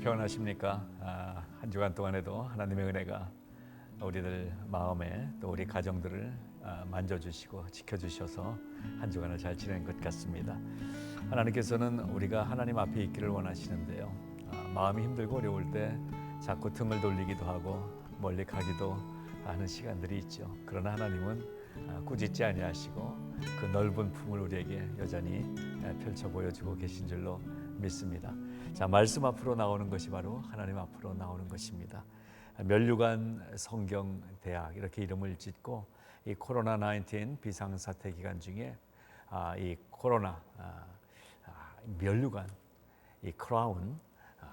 평안하십니까? 한 주간 동안에도 하나님의 은혜가 우리들 마음에 또 우리 가정들을 만져주시고 지켜주셔서 한 주간을 잘 지낸 것 같습니다. 하나님께서는 우리가 하나님 앞에 있기를 원하시는데요. 마음이 힘들고 어려울 때 자꾸 등을 돌리기도 하고 멀리 가기도 하는 시간들이 있죠. 그러나 하나님은 꾸짖지 아니하시고 그 넓은 품을 우리에게 여전히 펼쳐 보여주고 계신 줄로 믿습니다. 자, 말씀 앞으로 나오는 것이 바로 하나님 앞으로 나오는 것입니다. 면류관 성경대학 이렇게 이름을 짓고 이 코로나19 비상사태 기간 중에 이 코로나 면류관 이 크라운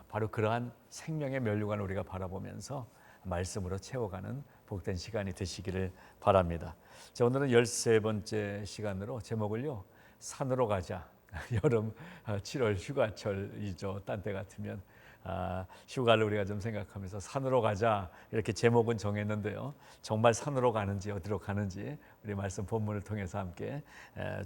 바로 그러한 생명의 면류관을 우리가 바라보면서 말씀으로 채워가는 복된 시간이 되시기를 바랍니다. 자, 오늘은 13번째 시간으로 제목을요 산으로 가자. 여름 7월 휴가철이죠. 딴 때 같으면 휴가를 우리가 좀 생각하면서 산으로 가자 이렇게 제목은 정했는데요. 정말 산으로 가는지 어디로 가는지 우리 말씀 본문을 통해서 함께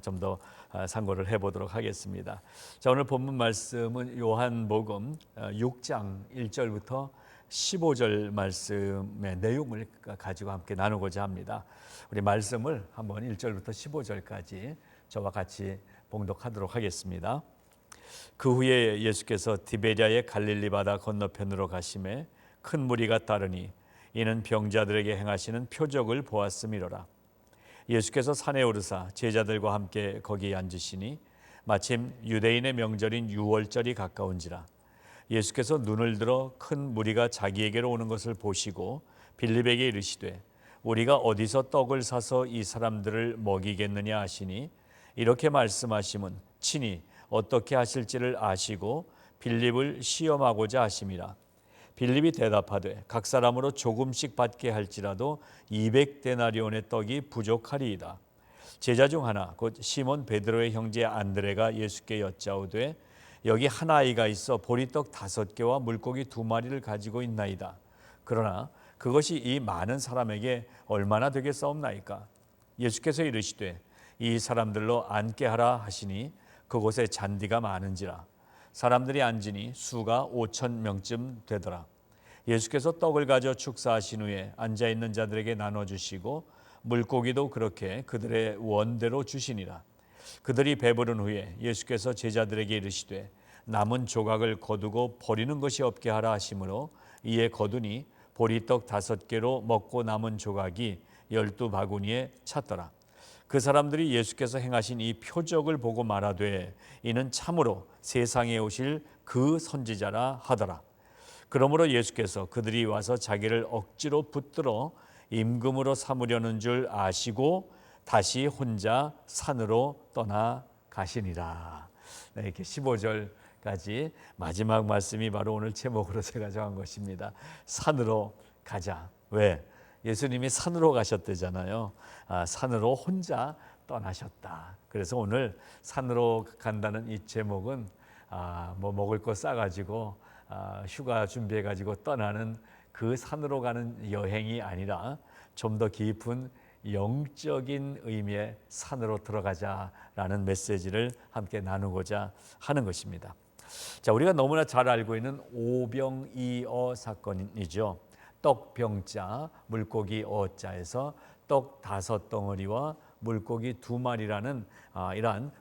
좀 더 상고를 해보도록 하겠습니다. 자, 오늘 본문 말씀은 요한복음 6장 1절부터 15절 말씀의 내용을 가지고 함께 나누고자 합니다. 우리 말씀을 한번 1절부터 15절까지 저와 같이 봉독하도록 하겠습니다. 그 후에 예수께서 디베랴의 갈릴리 바다 건너편으로 가심에 큰 무리가 따르니 이는 병자들에게 행하시는 표적을 보았음이로라. 예수께서 산에 오르사 제자들과 함께 거기 앉으시니 마침 유대인의 명절인 유월절이 가까운지라. 예수께서 눈을 들어 큰 무리가 자기에게로 오는 것을 보시고 빌립에게 이르시되 우리가 어디서 떡을 사서 이 사람들을 먹이겠느냐 하시니 이렇게 말씀하심은 친히 어떻게 하실지를 아시고 빌립을 시험하고자 하심이라. 빌립이 대답하되 각 사람으로 조금씩 받게 할지라도 200데나리온의 떡이 부족하리이다. 제자 중 하나 곧 시몬 베드로의 형제 안드레가 예수께 여짜오되 여기 한 아이가 있어 보리떡 5개와 물고기 2마리를 가지고 있나이다. 그러나 그것이 이 많은 사람에게 얼마나 되겠사옵나이까? 예수께서 이르시되 이 사람들로 앉게 하라 하시니 그곳에 잔디가 많은지라. 사람들이 앉으니 수가 5,000명쯤 되더라. 예수께서 떡을 가져 축사하신 후에 앉아있는 자들에게 나눠주시고 물고기도 그렇게 그들의 원대로 주시니라. 그들이 배부른 후에 예수께서 제자들에게 이르시되 남은 조각을 거두고 버리는 것이 없게 하라 하시므로 이에 거두니 보리떡 5개로 먹고 남은 조각이 12바구니에 찼더라. 그 사람들이 예수께서 행하신 이 표적을 보고 말하되 이는 참으로 세상에 오실 그 선지자라 하더라. 그러므로 예수께서 그들이 와서 자기를 억지로 붙들어 임금으로 삼으려는 줄 아시고 다시 혼자 산으로 떠나 가시니라. 네, 이렇게 15절까지 마지막 말씀이 바로 오늘 제목으로 제가 정한 것입니다. 산으로 가자. 왜? 예수님이 산으로 가셨대잖아요. 산으로 혼자 떠나셨다. 그래서 오늘 산으로 간다는 이 제목은 뭐 먹을 거 싸가지고 휴가 준비해가지고 떠나는 그 산으로 가는 여행이 아니라 좀 더 깊은 영적인 의미의 산으로 들어가자라는 메시지를 함께 나누고자 하는 것입니다. 자, 우리가 너무나 잘 알고 있는 오병이어 사건이죠. 떡병자 물고기 어자에서 떡 5덩어리와 물고기 2마리라는 이러한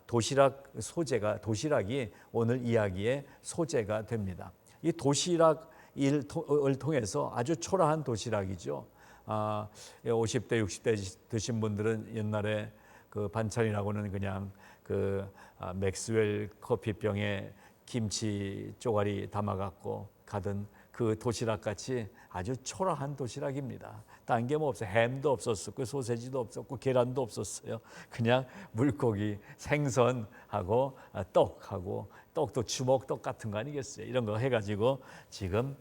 도시락이 오늘 이야기의 소재가 됩니다. 이 도시락을 통해서 아주 초라한 도시락이죠. 50대 60대 드신 분들은 옛날에 그 반찬이라고는 그냥 그 맥스웰 커피병에 김치 쪼가리 담아갖고 가던 그 도시락같이 아주 초라한 도시락입니다. 딴 게 뭐 없어요. 햄도 없었고 소세지도 없었고 계란도 없었어요. 그냥 물고기, 생선하고 떡하고 떡도 주먹떡 같은 거 아니겠어요. 이런 거 해가지고 지금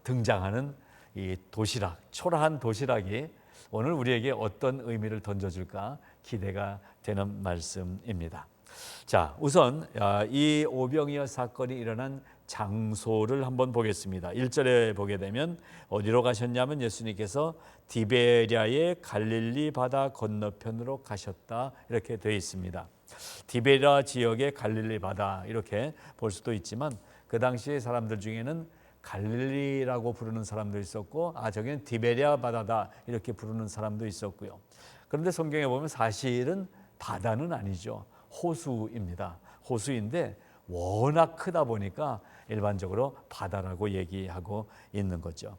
등장하는 이 도시락, 초라한 도시락이 오늘 우리에게 어떤 의미를 던져줄까 기대가 되는 말씀입니다. 자, 우선 이 오병이어 사건이 일어난 장소를 한번 보겠습니다. 1절에 보게 되면 어디로 가셨냐면 예수님께서 디베랴의 갈릴리 바다 건너편으로 가셨다 이렇게 되어 있습니다. 디베랴 지역의 갈릴리 바다 이렇게 볼 수도 있지만 그 당시 사람들 중에는 갈릴리라고 부르는 사람도 있었고, 저기는 디베랴 바다다 이렇게 부르는 사람도 있었고요. 그런데 성경에 보면 사실은 바다는 아니죠. 호수입니다. 호수인데 워낙 크다 보니까 일반적으로 바다라고 얘기하고 있는 거죠.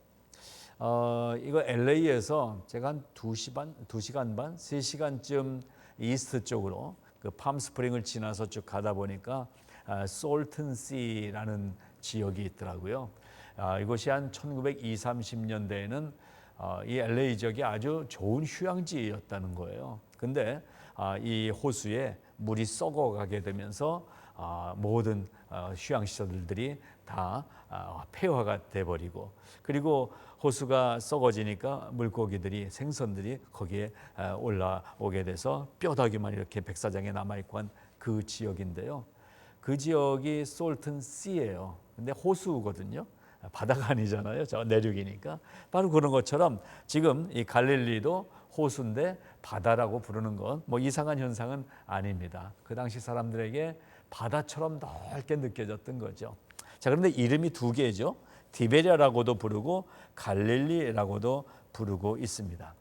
이거 LA에서 제가 한 2시간 반, 3시간쯤 이스트 쪽으로 그 팜스프링을 지나서 쭉 가다 보니까 솔튼시라는 지역이 있더라고요. 이곳이 한 1920, 30년대에는 이 LA 지역이 아주 좋은 휴양지였다는 거예요. 근데 이 호수에 물이 썩어가게 되면서 모든 휴양시설들이 다 폐허가 돼버리고, 그리고 호수가 썩어지니까 물고기들이, 생선들이 거기에 올라오게 돼서 뼈다귀만 이렇게 백사장에 남아있고 한 그 지역인데요. 그 지역이 솔튼시예요. 근데 호수거든요. 바다가 아니잖아요. 저 내륙이니까. 바로 그런 것처럼 지금 이 갈릴리도 호수인데 바다라고 부르는 건 뭐 이상한 현상은 아닙니다. 그 당시 사람들에게 바다처럼 넓게 느껴졌던 거죠. 자, 그런데 이름이 두 개죠. 디베랴라고도 부르고 갈릴리라고도 부르고 있습니다.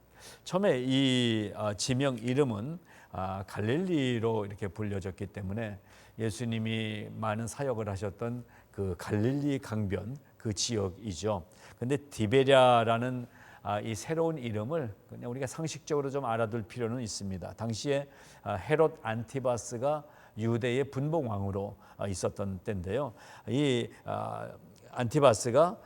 처음에 이 지명 이름은 갈릴리로 이렇게 불려졌기 때문에 예수님이 많은 사역을 하셨던 그 갈릴리 강변 그 지역이죠. 근데 디베랴라는 이 새로운 이름을 그냥 우리가 상식적으로 좀 알아둘 필요는 있습니다. 당시에 헤롯 안티바스가 유대의 분봉왕으로 있었던 때인데요. 이 안티바스가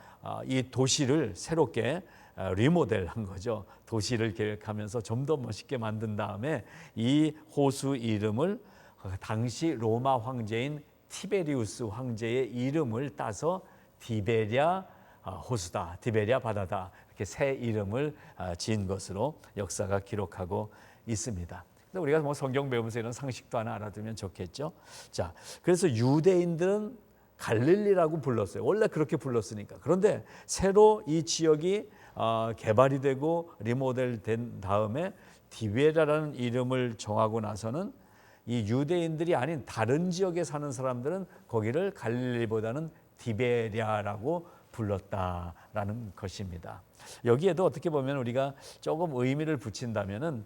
이 도시를 새롭게 리모델한 거죠. 도시를 계획하면서 좀 더 멋있게 만든 다음에 이 호수 이름을 당시 로마 황제인 티베리우스 황제의 이름을 따서 디베랴 호수다, 디베랴 바다다, 이렇게 새 이름을 지은 것으로 역사가 기록하고 있습니다. 우리가 뭐 성경 배우면서 이런 상식도 하나 알아두면 좋겠죠. 자, 그래서 유대인들은 갈릴리라고 불렀어요. 원래 그렇게 불렀으니까. 그런데 새로 이 지역이 개발이 되고 리모델된 다음에 디베랴라는 이름을 정하고 나서는 이 유대인들이 아닌 다른 지역에 사는 사람들은 거기를 갈릴리보다는 디베랴라고 불렀다라는 것입니다. 여기에도 어떻게 보면 우리가 조금 의미를 붙인다면은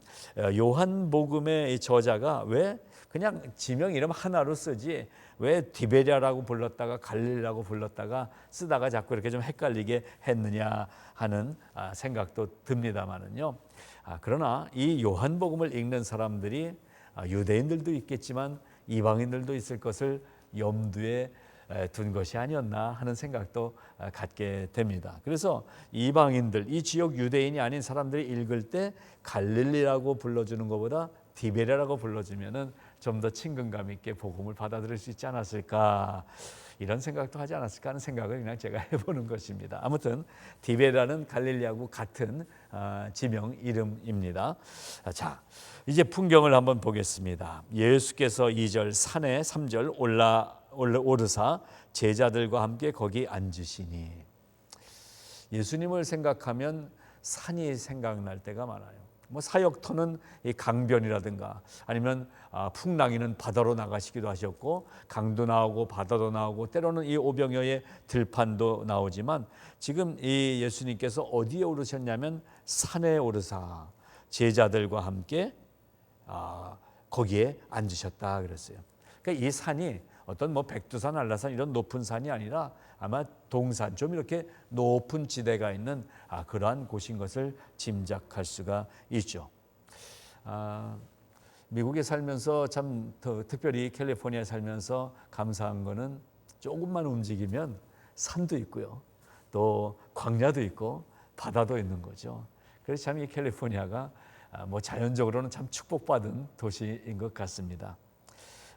요한복음의 저자가 왜 그냥 지명 이름 하나로 쓰지 왜 디베랴라고 불렀다가 갈릴리라고 불렀다가 쓰다가 자꾸 이렇게 좀 헷갈리게 했느냐 하는 생각도 듭니다만은요. 그러나 이 요한복음을 읽는 사람들이 유대인들도 있겠지만 이방인들도 있을 것을 염두에 둔 것이 아니었나 하는 생각도 갖게 됩니다. 그래서 이방인들, 이 지역 유대인이 아닌 사람들이 읽을 때 갈릴리라고 불러주는 것보다 디베랴라고 불러주면은 좀 더 친근감 있게 복음을 받아들일 수 있지 않았을까, 이런 생각도 하지 않았을까 하는 생각을 그냥 제가 해보는 것입니다. 아무튼 디베랴는 갈릴리하고 같은 지명 이름입니다. 자, 이제 풍경을 한번 보겠습니다. 예수께서 2절 산에 3절 오르사 제자들과 함께 거기 앉으시니. 예수님을 생각하면 산이 생각날 때가 많아요. 뭐 사역터는 이 강변이라든가 아니면 풍랑이는 바다로 나가시기도 하셨고 강도 나오고 바다도 나오고 때로는 이 오병이어의 들판도 나오지만 지금 이 예수님께서 어디에 오르셨냐면 산에 오르사 제자들과 함께 거기에 앉으셨다 그랬어요. 그러니까 이 산이 어떤 뭐 백두산, 한라산 이런 높은 산이 아니라 아마 동산, 좀 이렇게 높은 지대가 있는 그러한 곳인 것을 짐작할 수가 있죠. 미국에 살면서 참 특별히 캘리포니아에 살면서 감사한 거는 조금만 움직이면 산도 있고요, 또 광야도 있고 바다도 있는 거죠. 그래서 참 이 캘리포니아가 뭐 자연적으로는 참 축복받은 도시인 것 같습니다.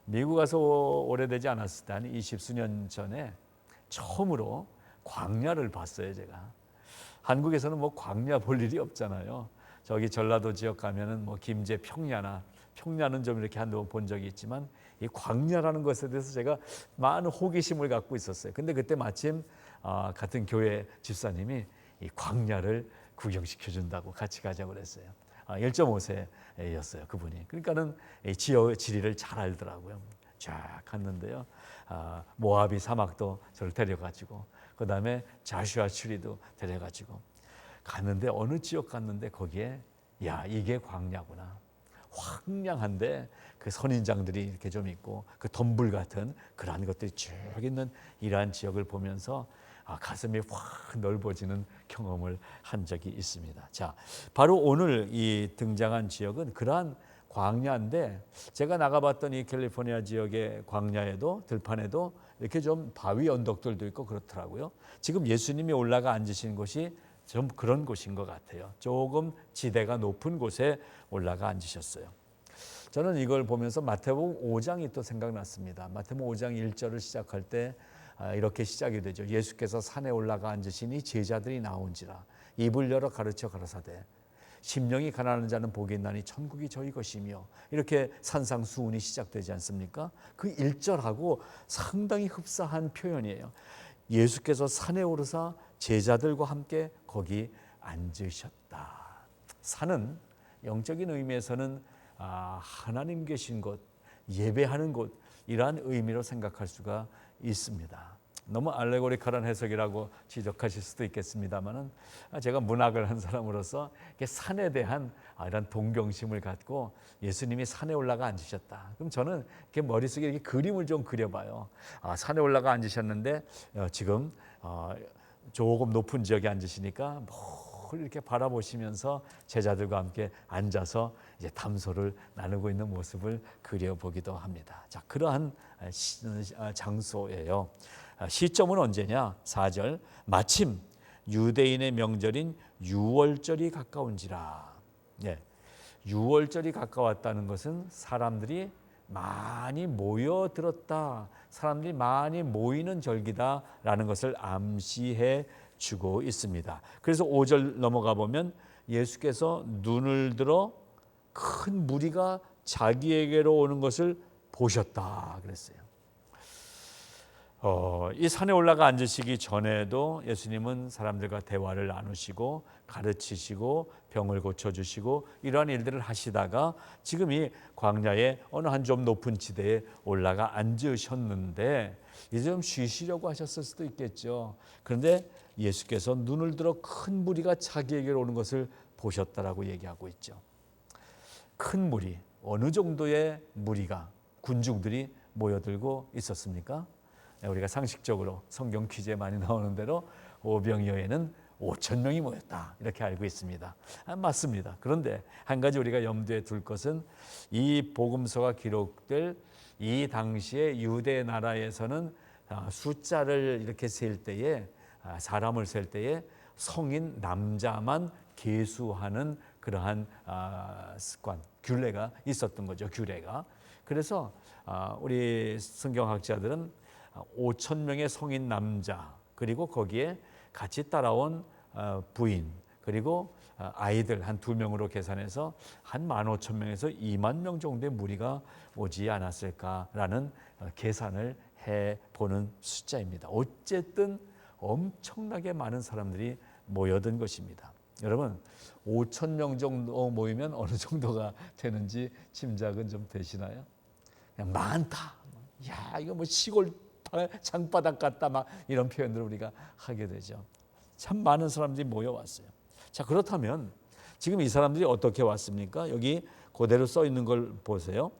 미국 가서 오래되지 않았을 때 한 20수년 전에 처음으로 광야를 봤어요. 제가 한국에서는 뭐 광야 볼 일이 없잖아요. 저기 전라도 지역 가면은 뭐 김제 평야는 좀 이렇게 한두 번 본 적이 있지만 이 광야라는 것에 대해서 제가 많은 호기심을 갖고 있었어요. 근데 그때 마침 같은 교회 집사님이 이 광야를 구경시켜 준다고 같이 가자고 그랬어요. 1.5세였어요 그분이. 그러니까는 지리를 잘 알더라고요. 쫙 갔는데요. 모아비 사막도 저를 데려가지고 그 다음에 자슈아 추리도 데려가지고 갔는데 어느 지역 갔는데 거기에 야 이게 광야구나. 황량한데 그 선인장들이 이렇게 좀 있고 그 덤불 같은 그러한 것들이 쭉 있는 이러한 지역을 보면서 가슴이 확 넓어지는 경험을 한 적이 있습니다. 자, 바로 오늘 이 등장한 지역은 그러한 광야인데 제가 나가봤던 이 캘리포니아 지역의 광야에도 들판에도 이렇게 좀 바위 언덕들도 있고 그렇더라고요. 지금 예수님이 올라가 앉으신 곳이 좀 그런 곳인 것 같아요. 조금 지대가 높은 곳에 올라가 앉으셨어요. 저는 이걸 보면서 마태복음 5장이 또 생각났습니다. 마태복음 5장 1절을 시작할 때 이렇게 시작이 되죠. 예수께서 산에 올라가 앉으시니 제자들이 나온지라 입을 열어 가르쳐 가라사대 심령이 가난한 자는 복이 있나니 천국이 저희 것이며 이렇게 산상수훈이 시작되지 않습니까? 그 1절하고 상당히 흡사한 표현이에요. 예수께서 산에 오르사 제자들과 함께 거기 앉으셨다. 산은 영적인 의미에서는 하나님 계신 곳, 예배하는 곳 이러한 의미로 생각할 수가 있습니다. 너무 알레고리컬한 해석이라고 지적하실 수도 있겠습니다만은 제가 문학을 한 사람으로서 산에 대한 이런 동경심을 갖고 예수님이 산에 올라가 앉으셨다. 그럼 저는 이렇게 머릿속에 이렇게 그림을 좀 그려봐요. 산에 올라가 앉으셨는데 지금 조금 높은 지역에 앉으시니까 뭘 이렇게 바라보시면서 제자들과 함께 앉아서 이제 담소를 나누고 있는 모습을 그려보기도 합니다. 자, 그러한 장소예요. 시점은 언제냐? 4절 마침 유대인의 명절인 유월절이 가까운지라. 예, 유월절이 가까웠다는 것은 사람들이 많이 모여들었다. 사람들이 많이 모이는 절기다라는 것을 암시해 주고 있습니다. 그래서 5절 넘어가 보면 예수께서 눈을 들어 큰 무리가 자기에게로 오는 것을 보셨다 그랬어요. 이 산에 올라가 앉으시기 전에도 예수님은 사람들과 대화를 나누시고 가르치시고 병을 고쳐주시고 이러한 일들을 하시다가 지금 이 광야의 어느 한 좀 높은 지대에 올라가 앉으셨는데 이제 좀 쉬시려고 하셨을 수도 있겠죠. 그런데 예수께서 눈을 들어 큰 무리가 자기에게로 오는 것을 보셨다라고 얘기하고 있죠. 큰 무리, 어느 정도의 무리가 군중들이 모여들고 있었습니까? 우리가 상식적으로 성경 퀴즈에 많이 나오는 대로 오병이어에는 5천 명이 모였다 이렇게 알고 있습니다. 맞습니다. 그런데 한 가지 우리가 염두에 둘 것은 이 복음서가 기록될 이 당시에 유대 나라에서는 숫자를 이렇게 셀 때에 사람을 셀 때에 성인 남자만 계수하는 그러한 습관, 규례가 있었던 거죠. 규례가. 그래서 우리 성경학자들은 5천 명의 성인 남자 그리고 거기에 같이 따라온 부인 그리고 아이들 한 2명으로 계산해서 한 15,000명에서 2만 명 정도의 무리가 오지 않았을까라는 계산을 해보는 숫자입니다. 어쨌든 엄청나게 많은 사람들이 모여든 것입니다. 여러분 5천 명 정도 모이면 어느 정도가 되는지 짐작은 좀 되시나요? 그냥 많다. 야 이거 뭐 시골 장바닥 같다 막 이런 표현들을 우리가 하게 되죠. 참 많은 사람들이 모여왔어요. 자 그렇다면 지금 이 사람들이 어떻게 왔습니까? 여기 그대로 써 있는 걸 보세요.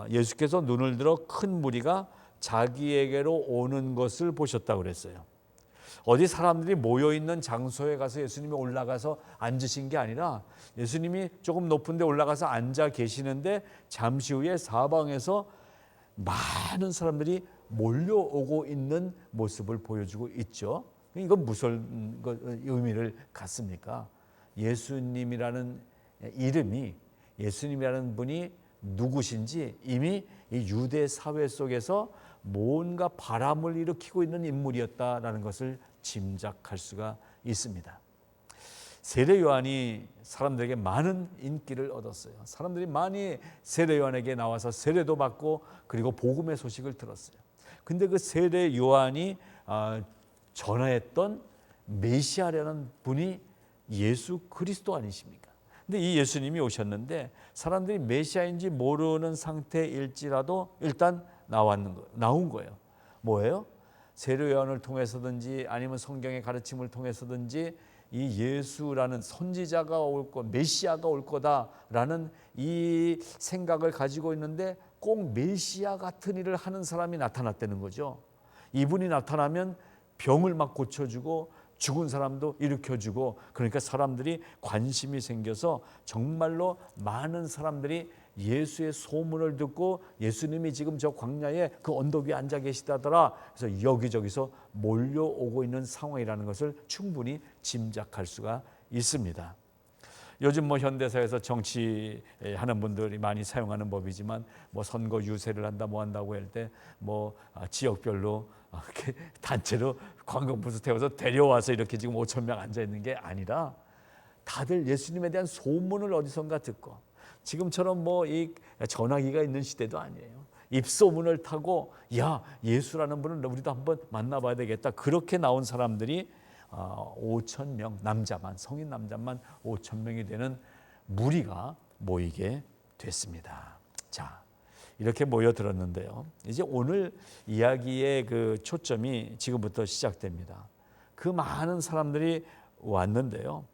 예수께서 눈을 들어 큰 무리가 자기에게로 오는 것을 보셨다고 그랬어요. 어디 사람들이 모여있는 장소에 가서 예수님이 올라가서 앉으신 게 아니라 예수님이 조금 높은 데 올라가서 앉아 계시는데 잠시 후에 사방에서 많은 사람들이 몰려오고 있는 모습을 보여주고 있죠. 이건 무슨 의미를 갖습니까? 예수님이라는 이름이 예수님이라는 분이 누구신지 이미 이 유대 사회 속에서 뭔가 바람을 일으키고 있는 인물이었다라는 것을 짐작할 수가 있습니다. 세례 요한이 사람들에게 많은 인기를 얻었어요. 사람들이 많이 세례 요한에게 나와서 세례도 받고 그리고 복음의 소식을 들었어요. 근데 그 세례 요한이 전하였던 메시아라는 분이 예수 그리스도 아니십니까? 근데 이 예수님이 오셨는데 사람들이 메시아인지 모르는 상태일지라도 일단 나온 거예요. 뭐예요? 세례 요한을 통해서든지 아니면 성경의 가르침을 통해서든지 이 예수라는 선지자가 올 거, 메시아가 올 거다라는 이 생각을 가지고 있는데 꼭 메시아 같은 일을 하는 사람이 나타났다는 거죠. 이분이 나타나면 병을 막 고쳐주고 죽은 사람도 일으켜주고, 그러니까 사람들이 관심이 생겨서 정말로 많은 사람들이 예수의 소문을 듣고 예수님이 지금 저 광야에 그 언덕 위에 앉아 계시다더라. 그래서 여기저기서 몰려오고 있는 상황이라는 것을 충분히 짐작할 수가 있습니다. 요즘 뭐 현대사에서 정치하는 분들이 많이 사용하는 법이지만 뭐 선거 유세를 한다 뭐 한다고 할 때 뭐 지역별로 이렇게 단체로 관광버스 태워서 데려와서 이렇게 지금 5천 명 앉아 있는 게 아니라 다들 예수님에 대한 소문을 어디선가 듣고, 지금처럼 뭐 이 전화기가 있는 시대도 아니에요. 입소문을 타고 야, 예수라는 분을 우리도 한번 만나봐야 되겠다. 그렇게 나온 사람들이 5천 명, 남자만, 성인 남자만 5천 명이 되는 무리가 모이게 됐습니다. 자, 이렇게 모여들었는데요. 이제 오늘 이야기의 그 초점이 지금부터 시작됩니다. 그 많은 사람들이 왔는데요.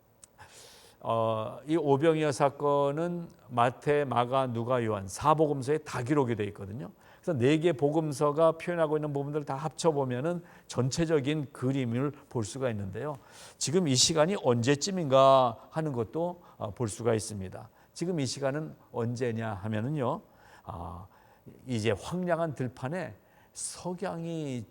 이 오병이어 사건은 마태, 마가, 누가, 요한 4복음서에 다 기록이 되어 있거든요. 그래서 4개 복음서가 표현하고 있는 부분들을 다 합쳐보면은 전체적인 그림을 볼 수가 있는데요. 지금 이 시간이 언제쯤인가 하는 것도 볼 수가 있습니다. 지금 이 시간은 언제냐 하면은요, 이제 황량한 들판에 석양이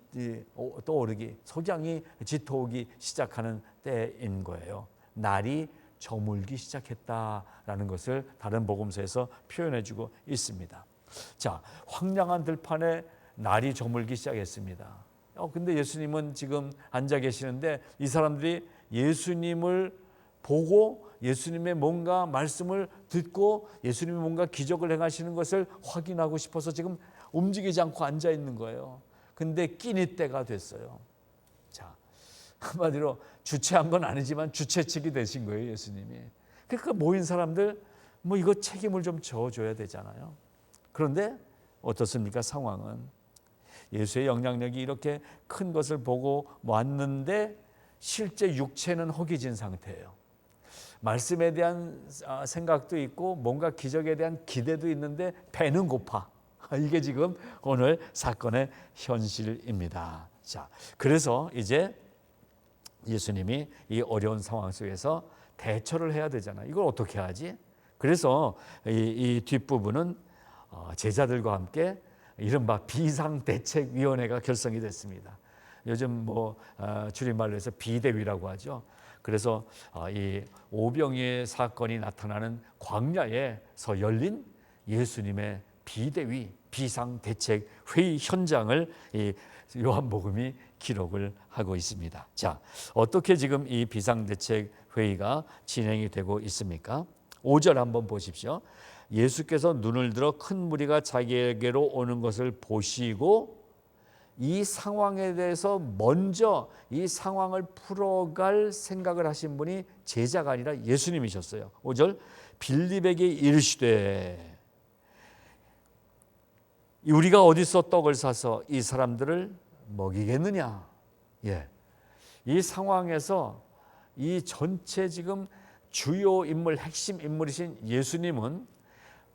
떠오르기, 석양이 짙어오기 시작하는 때인 거예요. 날이 저물기 시작했다라는 것을 다른 복음서에서 표현해주고 있습니다. 자, 황량한 들판에 날이 저물기 시작했습니다. 근데 예수님은 지금 앉아 계시는데 이 사람들이 예수님을 보고 예수님의 뭔가 말씀을 듣고 예수님이 뭔가 기적을 행하시는 것을 확인하고 싶어서 지금 움직이지 않고 앉아 있는 거예요. 근데 끼니 때가 됐어요. 자, 한마디로 주최한 건 아니지만 주최측이 되신 거예요, 예수님이. 그러니까 모인 사람들 뭐 이거 책임을 좀 져줘야 되잖아요. 그런데 어떻습니까? 상황은 예수의 영향력이 이렇게 큰 것을 보고 왔는데 실제 육체는 허기진 상태예요. 말씀에 대한 생각도 있고 뭔가 기적에 대한 기대도 있는데 배는 고파. 이게 지금 오늘 사건의 현실입니다. 자, 그래서 이제 예수님이 이 어려운 상황 속에서 대처를 해야 되잖아요. 이걸 어떻게 하지? 그래서 이 뒷부분은 제자들과 함께 이른바 비상대책위원회가 결성이 됐습니다. 요즘 뭐 줄임말로 해서 비대위라고 하죠. 그래서 이 오병이의 사건이 나타나는 광야에서 열린 예수님의 비대위 비상대책회의 현장을 이 요한복음이 기록을 하고 있습니다. 자, 어떻게 지금 이 비상대책회의가 진행이 되고 있습니까? 5절 한번 보십시오. 예수께서 눈을 들어 큰 무리가 자기에게로 오는 것을 보시고 이 상황에 대해서 먼저 이 상황을 풀어갈 생각을 하신 분이 제자가 아니라 예수님이셨어요. 5절 빌립에게 이르시되 우리가 어디서 떡을 사서 이 사람들을 먹이겠느냐. 예. 이 상황에서 이 전체 지금 주요 인물, 핵심 인물이신 예수님은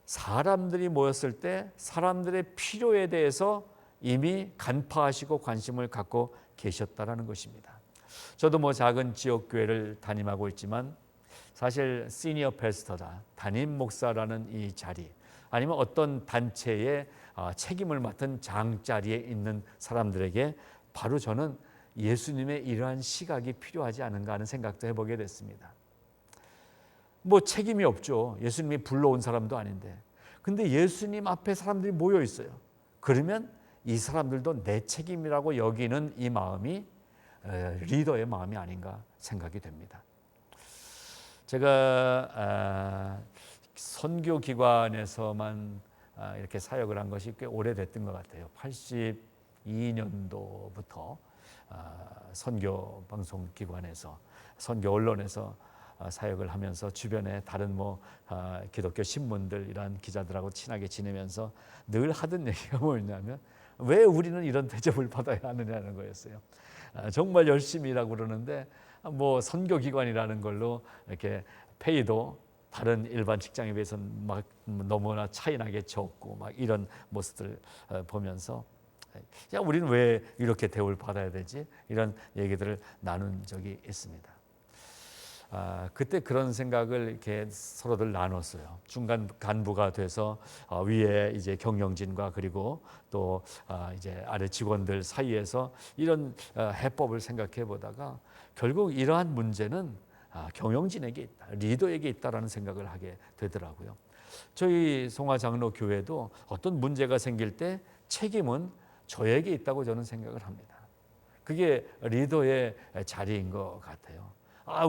사람들이 모였을 때 사람들의 필요에 대해서 이미 간파하시고 관심을 갖고 계셨다라는 것입니다. 저도 뭐 작은 지역교회를 담임하고 있지만 사실 시니어 패스터다, 담임 목사라는 이 자리, 아니면 어떤 단체의 책임을 맡은 장자리에 있는 사람들에게 바로 저는 예수님의 이러한 시각이 필요하지 않은가 하는 생각도 해보게 됐습니다. 뭐 책임이 없죠. 예수님이 불러온 사람도 아닌데. 근데 예수님 앞에 사람들이 모여 있어요. 그러면 이 사람들도 내 책임이라고 여기는 이 마음이 리더의 마음이 아닌가 생각이 됩니다. 제가 선교기관에서만 이렇게 사역을 한 것이 꽤 오래됐던 것 같아요. 82년도부터 선교방송기관에서 선교 언론에서 사역을 하면서 주변에 다른 기독교 신문들 이런 기자들하고 친하게 지내면서 늘 하던 얘기가 뭐였냐면 왜 우리는 이런 대접을 받아야 하느냐는 거였어요. 정말 열심히 일하고 그러는데 선교기관이라는 걸로 이렇게 페이도 다른 일반 직장에 비해서는 막 너무나 차이나게 적고 막 이런 모습들 보면서 야, 우리는 왜 이렇게 대우를 받아야 되지? 이런 얘기들을 나눈 적이 있습니다. 그때 그런 생각을 이렇게 서로들 나눴어요. 중간 간부가 돼서 위에 이제 경영진과 그리고 또 이제 아래 직원들 사이에서 이런 해법을 생각해 보다가 결국 이러한 문제는 경영진에게 있다, 리더에게 있다라는 생각을 하게 되더라고요. 저희 송화장로 교회도 어떤 문제가 생길 때 책임은 저에게 있다고 저는 생각을 합니다. 그게 리더의 자리인 것 같아요.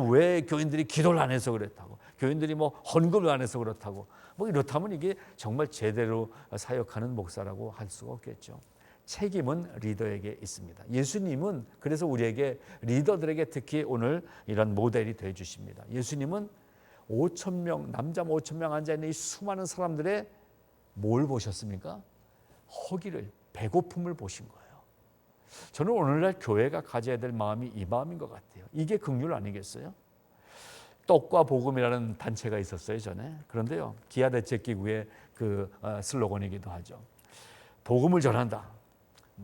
왜 교인들이 기도를 안 해서 그렇다고, 교인들이 헌금을 안 해서 그렇다고, 이렇다면 이게 정말 제대로 사역하는 목사라고 할 수가 없겠죠. 책임은 리더에게 있습니다. 예수님은 그래서 우리에게 리더들에게 특히 오늘 이런 모델이 되어 주십니다. 예수님은 5,000명, 남자 5,000명 앉아있는 이 수많은 사람들의 뭘 보셨습니까? 허기를, 배고픔을 보신 거예요. 저는 오늘날 교회가 가져야 될 마음이 이 마음인 것 같아요. 이게 긍휼 아니겠어요? 떡과 복음이라는 단체가 있었어요, 전에. 그런데요, 기아대책기구의 슬로건이기도 하죠. 복음을 전한다,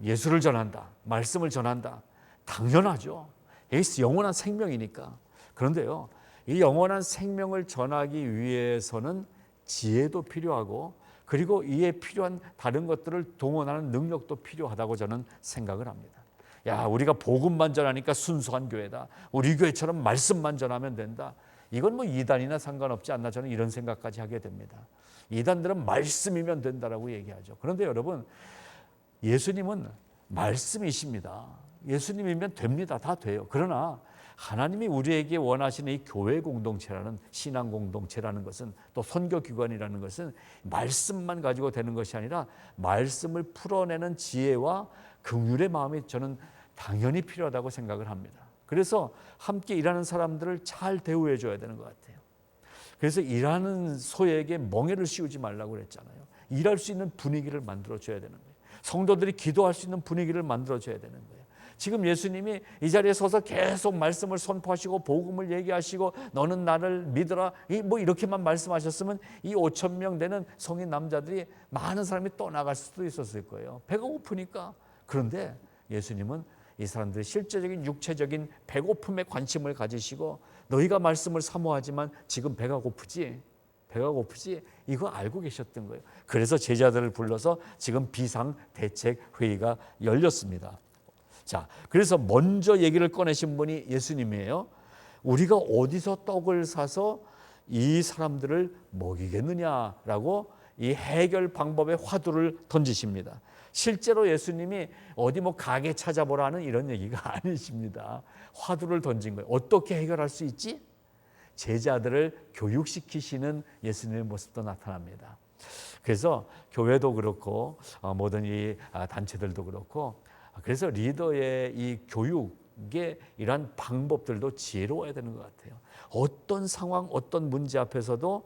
예수를 전한다, 말씀을 전한다. 당연하죠. 이게 영원한 생명이니까. 그런데요, 이 영원한 생명을 전하기 위해서는 지혜도 필요하고 그리고 이에 필요한 다른 것들을 동원하는 능력도 필요하다고 저는 생각을 합니다. 야, 우리가 복음만 전하니까 순수한 교회다. 우리 교회처럼 말씀만 전하면 된다. 이건 이단이나 상관없지 않나, 저는 이런 생각까지 하게 됩니다. 이단들은 말씀이면 된다라고 얘기하죠. 그런데 여러분, 예수님은 말씀이십니다. 예수님이면 됩니다. 다 돼요. 그러나 하나님이 우리에게 원하시는 이 교회 공동체라는, 신앙 공동체라는 것은, 또 선교기관이라는 것은 말씀만 가지고 되는 것이 아니라 말씀을 풀어내는 지혜와 긍휼의 마음이 저는 당연히 필요하다고 생각을 합니다. 그래서 함께 일하는 사람들을 잘 대우해 줘야 되는 것 같아요. 그래서 일하는 소에게 멍에를 씌우지 말라고 그랬잖아요. 일할 수 있는 분위기를 만들어 줘야 되는 거예요. 성도들이 기도할 수 있는 분위기를 만들어 줘야 되는 거예요. 지금 예수님이 이 자리에 서서 계속 말씀을 선포하시고 복음을 얘기하시고 너는 나를 믿으라 이렇게만 말씀하셨으면 이 5,000명 되는 성인 남자들이, 많은 사람이 떠나갈 수도 있었을 거예요. 배가 고프니까. 그런데 예수님은 이 사람들의 실제적인 육체적인 배고픔에 관심을 가지시고, 너희가 말씀을 사모하지만 지금 배가 고프지? 이거 알고 계셨던 거예요. 그래서 제자들을 불러서 지금 비상대책회의가 열렸습니다. 자, 그래서 먼저 얘기를 꺼내신 분이 예수님이에요. 우리가 어디서 떡을 사서 이 사람들을 먹이겠느냐라고 이 해결 방법의 화두를 던지십니다. 실제로 예수님이 어디 가게 찾아보라는 이런 얘기가 아니십니다. 화두를 던진 거예요. 어떻게 해결할 수 있지? 제자들을 교육시키시는 예수님의 모습도 나타납니다. 그래서 교회도 그렇고 모든 이 단체들도 그렇고, 그래서 리더의 이 교육의 이러한 방법들도 지혜로워야 되는 것 같아요. 어떤 상황, 어떤 문제 앞에서도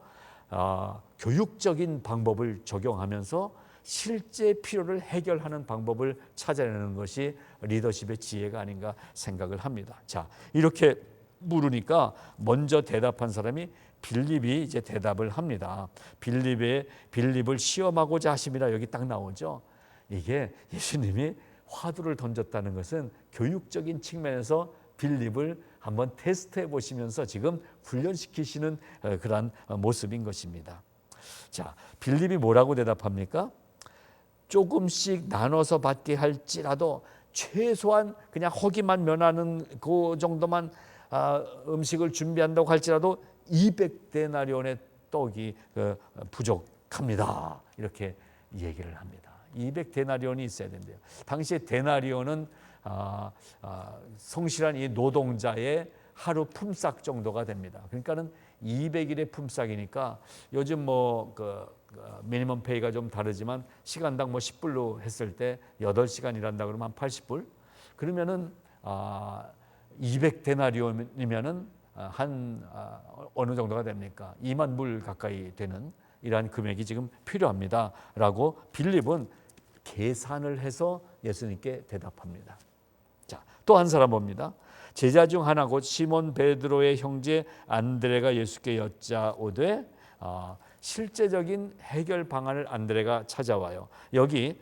교육적인 방법을 적용하면서 실제 필요를 해결하는 방법을 찾아내는 것이 리더십의 지혜가 아닌가 생각을 합니다. 자, 이렇게 물으니까 먼저 대답한 사람이 빌립이 이제 대답을 합니다. 빌립을 시험하고자 하심이라 여기 딱 나오죠. 이게 예수님이 화두를 던졌다는 것은 교육적인 측면에서 빌립을 한번 테스트해 보시면서 지금 훈련시키시는 그런 모습인 것입니다. 자, 빌립이 뭐라고 대답합니까? 조금씩 나눠서 받게 할지라도 최소한 그냥 허기만 면하는 그 정도만 음식을 준비한다고 할지라도 200데나리온의 떡이 부족합니다. 이렇게 얘기를 합니다. 200데나리온이 있어야 된대요. 당시에 데나리온은 성실한 이 노동자의 하루 품삯 정도가 됩니다. 그러니까는 200일의 품삯이니까 요즘 미니멈 페이가 좀 다르지만 시간당 10불로 했을 때 8시간 일한다 그러면 한 80불. 그러면은 200데나리온이면은 어느 정도가 됩니까? 2만 불 가까이 되는 이러한 금액이 지금 필요합니다라고 빌립은 계산을 해서 예수님께 대답합니다. 자, 또 한 사람 봅니다. 제자 중 하나 곧 시몬 베드로의 형제 안드레가 예수께 여짜오되, 실제적인 해결 방안을 안드레가 찾아와요. 여기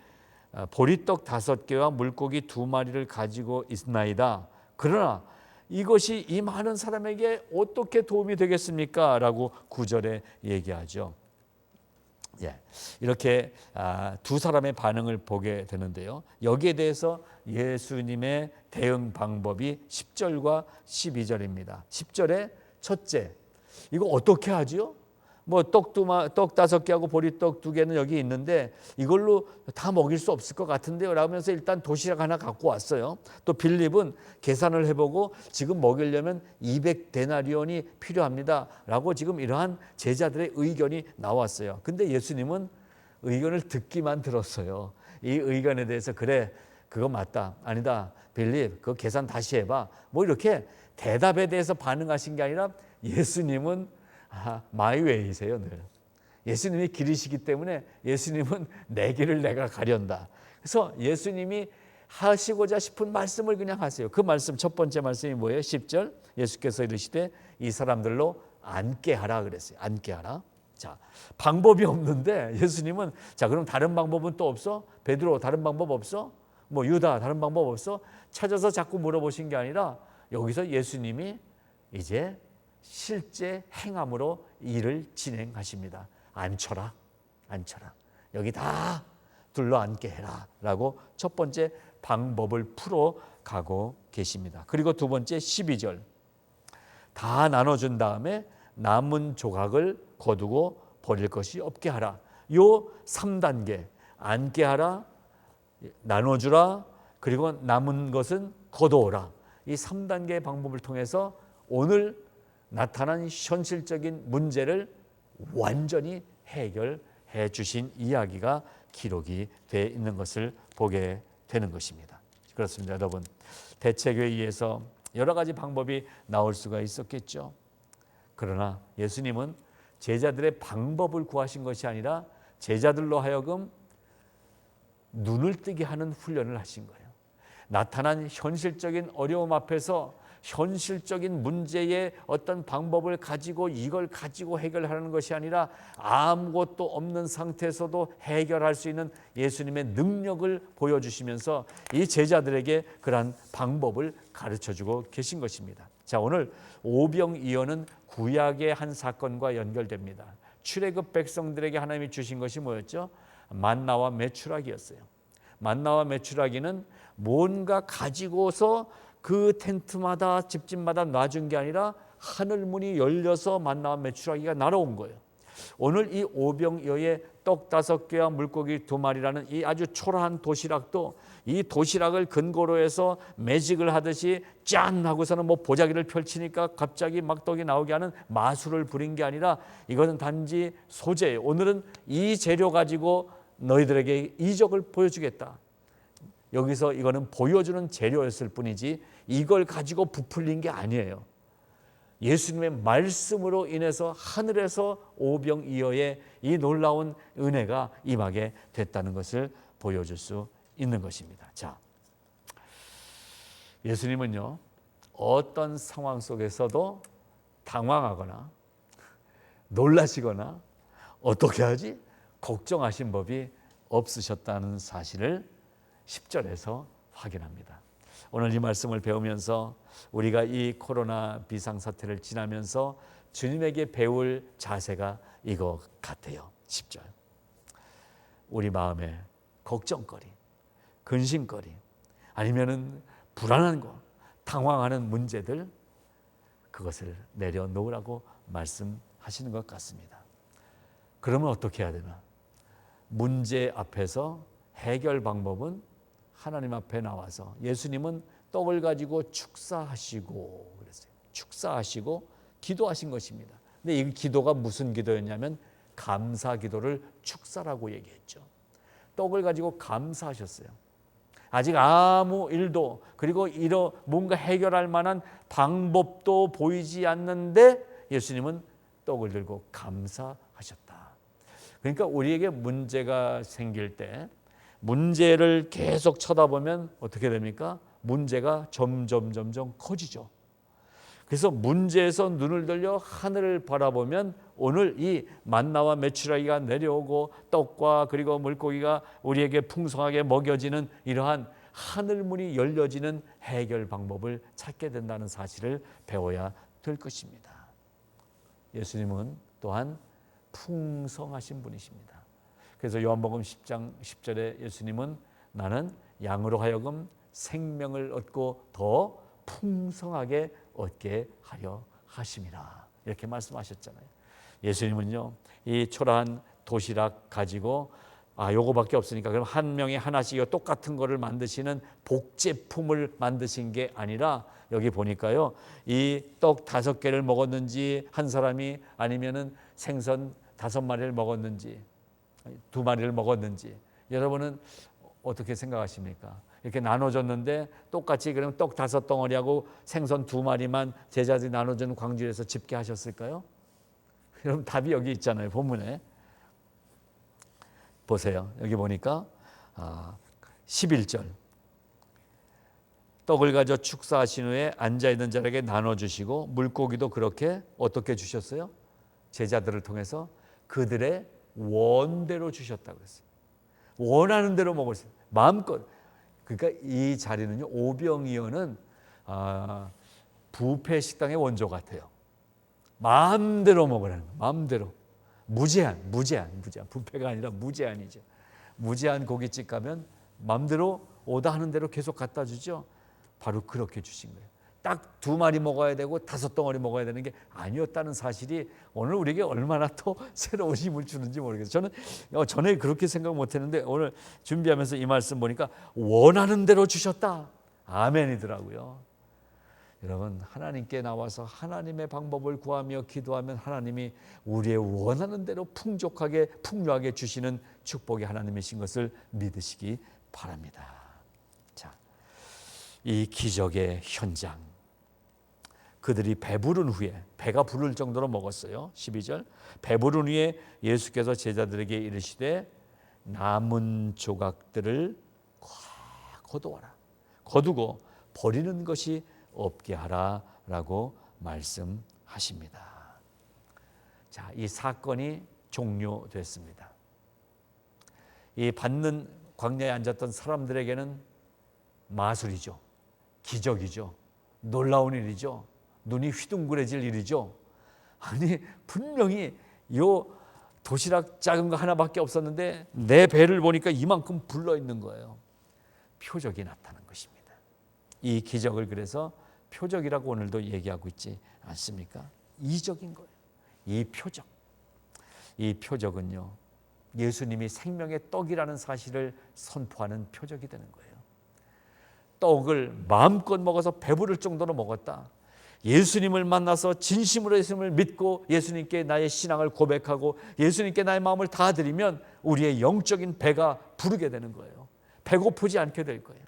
보리떡 5개와 물고기 2마리를 가지고 있나이다. 그러나 이것이 이 많은 사람에게 어떻게 도움이 되겠습니까? 라고 9절에 얘기하죠. 이렇게 두 사람의 반응을 보게 되는데요. 여기에 대해서 예수님의 대응 방법이 10절과 12절입니다. 10절에 첫째, 이거 어떻게 하지요? 떡 5개하고 보리떡 2개는 여기 있는데 이걸로 다 먹일 수 없을 것 같은데요 라면서 일단 도시락 하나 갖고 왔어요. 또 빌립은 계산을 해보고 지금 먹이려면 200데나리온이 필요합니다 라고 지금 이러한 제자들의 의견이 나왔어요. 근데 예수님은 의견을 듣기만 들었어요. 이 의견에 대해서 그래, 그거 맞다, 아니다, 빌립 그거 계산 다시 해봐, 이렇게 대답에 대해서 반응하신 게 아니라 예수님은 마이웨이세요. 늘 예수님이 길이시기 때문에 예수님은 내 길을 내가 가련다. 그래서 예수님이 하시고자 싶은 말씀을 그냥 하세요. 그 말씀, 첫 번째 말씀이 뭐예요? 10절, 예수께서 이르시되 이 사람들로 앉게 하라 그랬어요. 앉게 하라. 자, 방법이 없는데 예수님은 자, 그럼 다른 방법은 또 없어? 베드로 다른 방법 없어? 유다 다른 방법 없어? 찾아서 자꾸 물어보신 게 아니라 여기서 예수님이 이제 실제 행함으로 일을 진행하십니다. 앉혀라, 앉혀라. 여기 다 둘러앉게 해라 라고 첫 번째 방법을 풀어가고 계십니다. 그리고 두 번째 12절, 다 나눠준 다음에 남은 조각을 거두고 버릴 것이 없게 하라. 요 3단계, 앉게 하라, 나눠주라, 그리고 남은 것은 거두어라. 이 3단계의 방법을 통해서 오늘 나타난 현실적인 문제를 완전히 해결해 주신 이야기가 기록이 되어 있는 것을 보게 되는 것입니다. 그렇습니다. 여러분, 대책회의에서 여러 가지 방법이 나올 수가 있었겠죠. 그러나 예수님은 제자들의 방법을 구하신 것이 아니라 제자들로 하여금 눈을 뜨게 하는 훈련을 하신 거예요. 나타난 현실적인 어려움 앞에서 현실적인 문제의 어떤 방법을 가지고 이걸 가지고 해결하는 것이 아니라 아무것도 없는 상태에서도 해결할 수 있는 예수님의 능력을 보여주시면서 이 제자들에게 그러한 방법을 가르쳐주고 계신 것입니다. 자, 오늘 오병이어는 구약의 한 사건과 연결됩니다. 출애굽 백성들에게 하나님이 주신 것이 뭐였죠? 만나와 메추라기였어요. 만나와 메추라기는 뭔가 가지고서 그 텐트마다 집집마다 놔준 게 아니라 하늘문이 열려서 만나와 메추라기가 날아온 거예요. 오늘 이 오병이어의 떡 5개와 물고기 2마리라는 이 아주 초라한 도시락도 이 도시락을 근거로 해서 매직을 하듯이 짠 하고서는 보자기를 펼치니까 갑자기 막 떡이 나오게 하는 마술을 부린 게 아니라 이것은 단지 소재예요. 오늘은 이 재료 가지고 너희들에게 이적을 보여주겠다. 여기서 이거는 보여주는 재료였을 뿐이지 이걸 가지고 부풀린 게 아니에요. 예수님의 말씀으로 인해서 하늘에서 오병이어의 이 놀라운 은혜가 임하게 됐다는 것을 보여줄 수 있는 것입니다. 자, 예수님은요, 어떤 상황 속에서도 당황하거나 놀라시거나 어떻게 하지? 걱정하신 법이 없으셨다는 사실을 10절에서 확인합니다. 오늘 이 말씀을 배우면서 우리가 이 코로나 비상사태를 지나면서 주님에게 배울 자세가 이거 같아요. 10절. 우리 마음에 걱정거리, 근심거리, 아니면은 불안한 거, 당황하는 문제들, 그것을 내려놓으라고 말씀하시는 것 같습니다. 그러면 어떻게 해야 되나? 문제 앞에서 해결 방법은 하나님 앞에 나와서 예수님은 떡을 가지고 축사하시고 그랬어요. 축사하시고 기도하신 것입니다. 근데 이 기도가 무슨 기도였냐면 감사 기도를 축사라고 얘기했죠. 떡을 가지고 감사하셨어요. 아직 아무 일도 그리고 뭔가 해결할 만한 방법도 보이지 않는데 예수님은 떡을 들고 감사하셨다. 그러니까 우리에게 문제가 생길 때 문제를 계속 쳐다보면 어떻게 됩니까? 문제가 점점 커지죠. 그래서 문제에서 눈을 들려 하늘을 바라보면 오늘 이 만나와 메추라기가 내려오고 떡과 그리고 물고기가 우리에게 풍성하게 먹여지는 이러한 하늘문이 열려지는 해결 방법을 찾게 된다는 사실을 배워야 될 것입니다. 예수님은 또한 풍성하신 분이십니다. 그래서 요한복음 10장 10절에 예수님은 나는 양으로 하여금 생명을 얻고 더 풍성하게 얻게 하려 하심이라 이렇게 말씀하셨잖아요. 예수님은요 이 초라한 도시락 가지고 요거밖에 없으니까 그럼 한 명이 하나씩 똑같은 거를 만드시는 복제품을 만드신 게 아니라 여기 보니까요 이 떡 5개를 먹었는지 한 사람이 아니면은 생선 5마리를 먹었는지 2마리를 먹었는지 여러분은 어떻게 생각하십니까? 이렇게 나눠줬는데 똑같이 그럼 떡 5덩어리하고 생선 2마리만 제자들이 나눠주는 광주에서 집계하셨을까요? 그럼 답이 여기 있잖아요. 본문에 보세요. 여기 보니까 11절 떡을 가져 축사하신 후에 앉아있는 자에게 나눠주시고 물고기도 그렇게 어떻게 주셨어요? 제자들을 통해서 그들의 원대로 주셨다고 그랬어요. 원하는 대로 먹을 수 있어요. 마음껏. 그러니까 이 자리는요 오병이어는 뷔페 식당의 원조 같아요. 마음대로 먹으라는 거. 마음대로. 무제한. 뷔페가 아니라 무제한이죠. 무제한 고깃집 가면 마음대로 오다 하는 대로 계속 갖다 주죠. 바로 그렇게 주신 거예요. 딱 2마리 먹어야 되고 5덩어리 먹어야 되는 게 아니었다는 사실이 오늘 우리에게 얼마나 또 새로운 힘을 주는지 모르겠어요. 저는 전에 그렇게 생각 못했는데 오늘 준비하면서 이 말씀 보니까 원하는 대로 주셨다. 아멘이더라고요. 여러분 하나님께 나와서 하나님의 방법을 구하며 기도하면 하나님이 우리의 원하는 대로 풍족하게 풍요하게 주시는 축복이 하나님이신 것을 믿으시기 바랍니다. 자, 이 기적의 현장 그들이 배부른 후에 배가 부를 정도로 먹었어요. 12절 배부른 후에 예수께서 제자들에게 이르시되 남은 조각들을 거두어라. 거두고 버리는 것이 없게 하라라고 말씀하십니다. 자, 이 사건이 종료됐습니다. 이 받는 광야에 앉았던 사람들에게는 마술이죠. 기적이죠. 놀라운 일이죠. 눈이 휘둥그레질 일이죠. 아니 분명히 요 도시락 작은 거 하나밖에 없었는데 내 배를 보니까 이만큼 불러 있는 거예요. 표적이 나타난 것입니다. 이 기적을 그래서 표적이라고 오늘도 얘기하고 있지 않습니까? 이적인 거예요. 이 표적은요 예수님이 생명의 떡이라는 사실을 선포하는 표적이 되는 거예요. 떡을 마음껏 먹어서 배부를 정도로 먹었다. 예수님을 만나서 진심으로 예수님을 믿고 예수님께 나의 신앙을 고백하고 예수님께 나의 마음을 다 드리면 우리의 영적인 배가 부르게 되는 거예요. 배고프지 않게 될 거예요.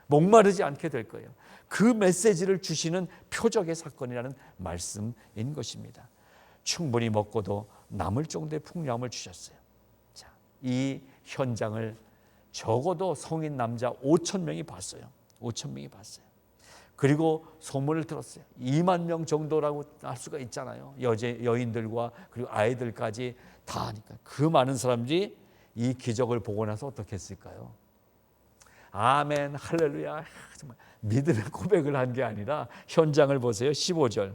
목마르지 않게 될 거예요. 그 메시지를 주시는 표적의 사건이라는 말씀인 것입니다. 충분히 먹고도 남을 정도의 풍요함을 주셨어요. 자, 이 현장을 적어도 성인 남자 5,000명이 봤어요. 5,000명이 봤어요. 그리고 소문을 들었어요. 2만 명 정도라고 할 수가 있잖아요. 여인들과 그리고 아이들까지 다 하니까 그 많은 사람들이 이 기적을 보고 나서 어떻게 했을까요? 아멘, 할렐루야. 정말 믿음의 고백을 한 게 아니라 현장을 보세요. 15절.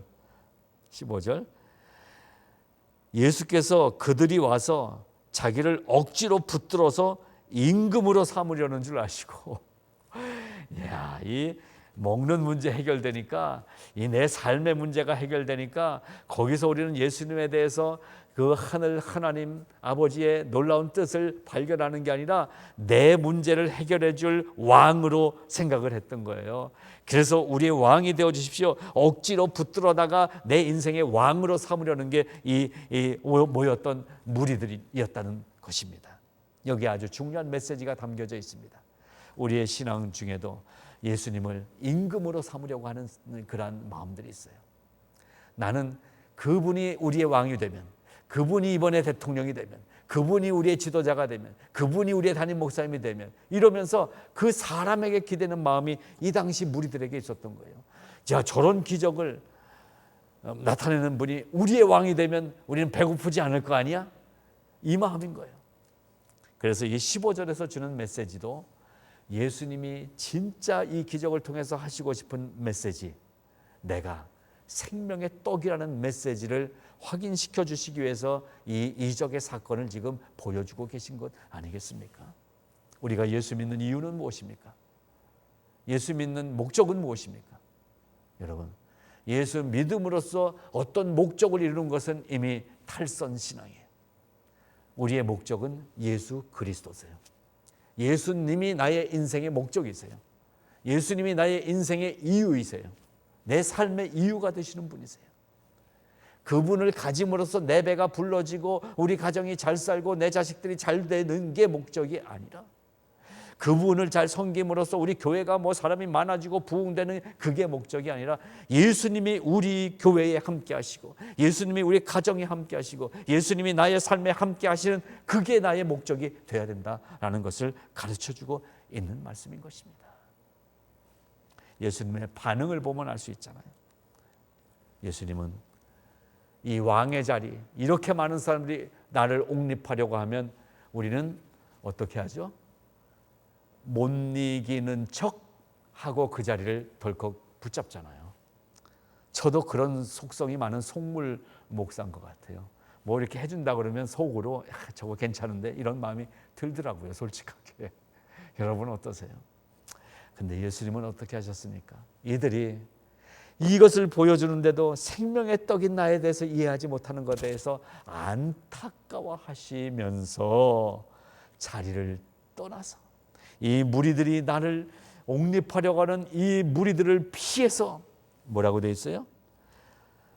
예수께서 그들이 와서 자기를 억지로 붙들어서 임금으로 삼으려는 줄 아시고 야, 이 먹는 문제 해결되니까 이 내 삶의 문제가 해결되니까 거기서 우리는 예수님에 대해서 그 하늘 하나님 아버지의 놀라운 뜻을 발견하는 게 아니라 내 문제를 해결해 줄 왕으로 생각을 했던 거예요. 그래서 우리의 왕이 되어 주십시오. 억지로 붙들어다가 내 인생의 왕으로 삼으려는 게 이 모였던 무리들이었다는 것입니다. 여기 아주 중요한 메시지가 담겨져 있습니다. 우리의 신앙 중에도 예수님을 임금으로 삼으려고 하는 그러한 마음들이 있어요. 나는 그분이 우리의 왕이 되면, 그분이 이번에 대통령이 되면, 그분이 우리의 지도자가 되면, 그분이 우리의 담임 목사님이 되면, 이러면서 그 사람에게 기대는 마음이 이 당시 무리들에게 있었던 거예요. 자, 저런 기적을 나타내는 분이 우리의 왕이 되면 우리는 배고프지 않을 거 아니야? 이 마음인 거예요. 그래서 이 15절에서 주는 메시지도 예수님이 진짜 이 기적을 통해서 하시고 싶은 메시지, 내가 생명의 떡이라는 메시지를 확인시켜 주시기 위해서 이 이적의 사건을 지금 보여주고 계신 것 아니겠습니까? 우리가 예수 믿는 이유는 무엇입니까? 예수 믿는 목적은 무엇입니까? 여러분, 예수 믿음으로써 어떤 목적을 이루는 것은 이미 탈선신앙이에요. 우리의 목적은 예수 그리스도세요. 예수님이 나의 인생의 목적이세요. 예수님이 나의 인생의 이유이세요. 내 삶의 이유가 되시는 분이세요. 그분을 가짐으로써 내 배가 불러지고 우리 가정이 잘 살고 내 자식들이 잘 되는 게 목적이 아니라, 그분을 잘 섬김으로써 우리 교회가 사람이 많아지고 부흥되는 그게 목적이 아니라, 예수님이 우리 교회에 함께 하시고, 예수님이 우리 가정에 함께 하시고, 예수님이 나의 삶에 함께 하시는 그게 나의 목적이 되어야 된다라는 것을 가르쳐주고 있는 말씀인 것입니다. 예수님의 반응을 보면 알 수 있잖아요. 예수님은 이 왕의 자리, 이렇게 많은 사람들이 나를 옹립하려고 하면 우리는 어떻게 하죠? 못 이기는 척 하고 그 자리를 덜컥 붙잡잖아요. 저도 그런 속성이 많은 속물 목사인 것 같아요. 뭐 이렇게 해준다 그러면 속으로 저거 괜찮은데 이런 마음이 들더라고요, 솔직하게. 여러분 어떠세요? 근데 예수님은 어떻게 하셨습니까? 이들이 이것을 보여주는데도 생명의 떡인 나에 대해서 이해하지 못하는 것에 대해서 안타까워하시면서 자리를 떠나서 이 무리들이 나를 옹립하려고 하는 이 무리들을 피해서 뭐라고 되어 있어요?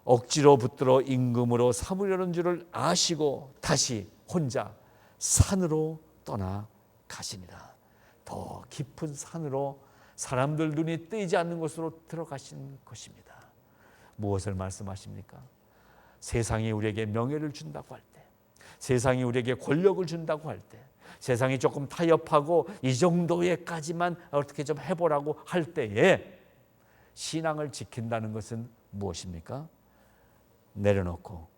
억지로 붙들어 임금으로 삼으려는 줄을 아시고 다시 혼자 산으로 떠나가시니라. 더 깊은 산으로, 사람들 눈이 뜨이지 않는 곳으로 들어가신 것입니다. 무엇을 말씀하십니까? 세상이 우리에게 명예를 준다고 할 때, 세상이 우리에게 권력을 준다고 할 때, 세상이 조금 타협하고 이 정도에까지만 어떻게 좀 해보라고 할 때에 신앙을 지킨다는 것은 무엇입니까? 내려놓고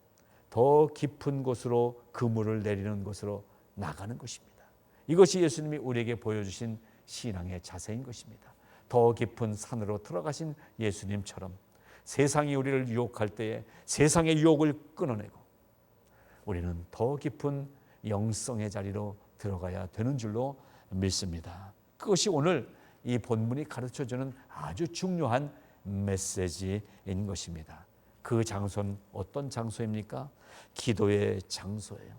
더 깊은 곳으로, 그물을 내리는 곳으로 나가는 것입니다. 이것이 예수님이 우리에게 보여주신 신앙의 자세인 것입니다. 더 깊은 산으로 들어가신 예수님처럼 세상이 우리를 유혹할 때에 세상의 유혹을 끊어내고 우리는 더 깊은 영성의 자리로 들어가야 되는 줄로 믿습니다. 그것이 오늘 이 본문이 가르쳐주는 아주 중요한 메시지인 것입니다. 그 장소는 어떤 장소입니까? 기도의 장소예요.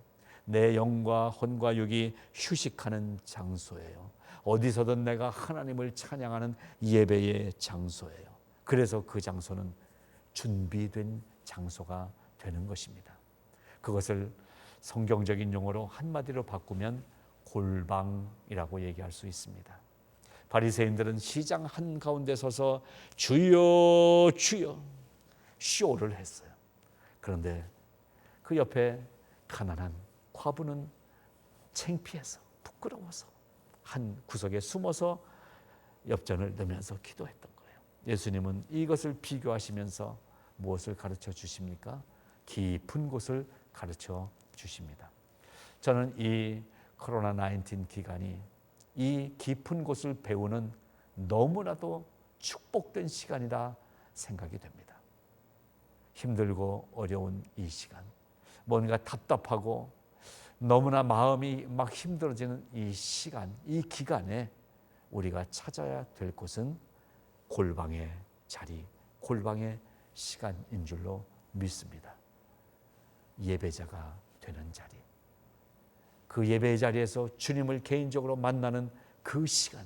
내 영과 혼과 육이 휴식하는 장소예요. 어디서든 내가 하나님을 찬양하는 예배의 장소예요. 그래서 그 장소는 준비된 장소가 되는 것입니다. 그것을 성경적인 용어로 한마디로 바꾸면 골방이라고 얘기할 수 있습니다. 바리새인들은 시장 한가운데 서서 주여 주여 쇼를 했어요. 그런데 그 옆에 가난한 과부는 창피해서, 부끄러워서 한 구석에 숨어서 엽전을 넣으면서 기도했던 거예요. 예수님은 이것을 비교하시면서 무엇을 가르쳐 주십니까? 깊은 곳을 가르쳐 주십니다. 저는 이 코로나19 기간이 이 깊은 곳을 배우는 너무나도 축복된 시간이다 생각이 됩니다. 힘들고 어려운 이 시간, 뭔가 답답하고 너무나 마음이 막 힘들어지는 이 시간, 이 기간에 우리가 찾아야 될 곳은 골방의 자리, 골방의 시간인 줄로 믿습니다. 예배자가 되는 자리, 그 예배의 자리에서 주님을 개인적으로 만나는 그 시간,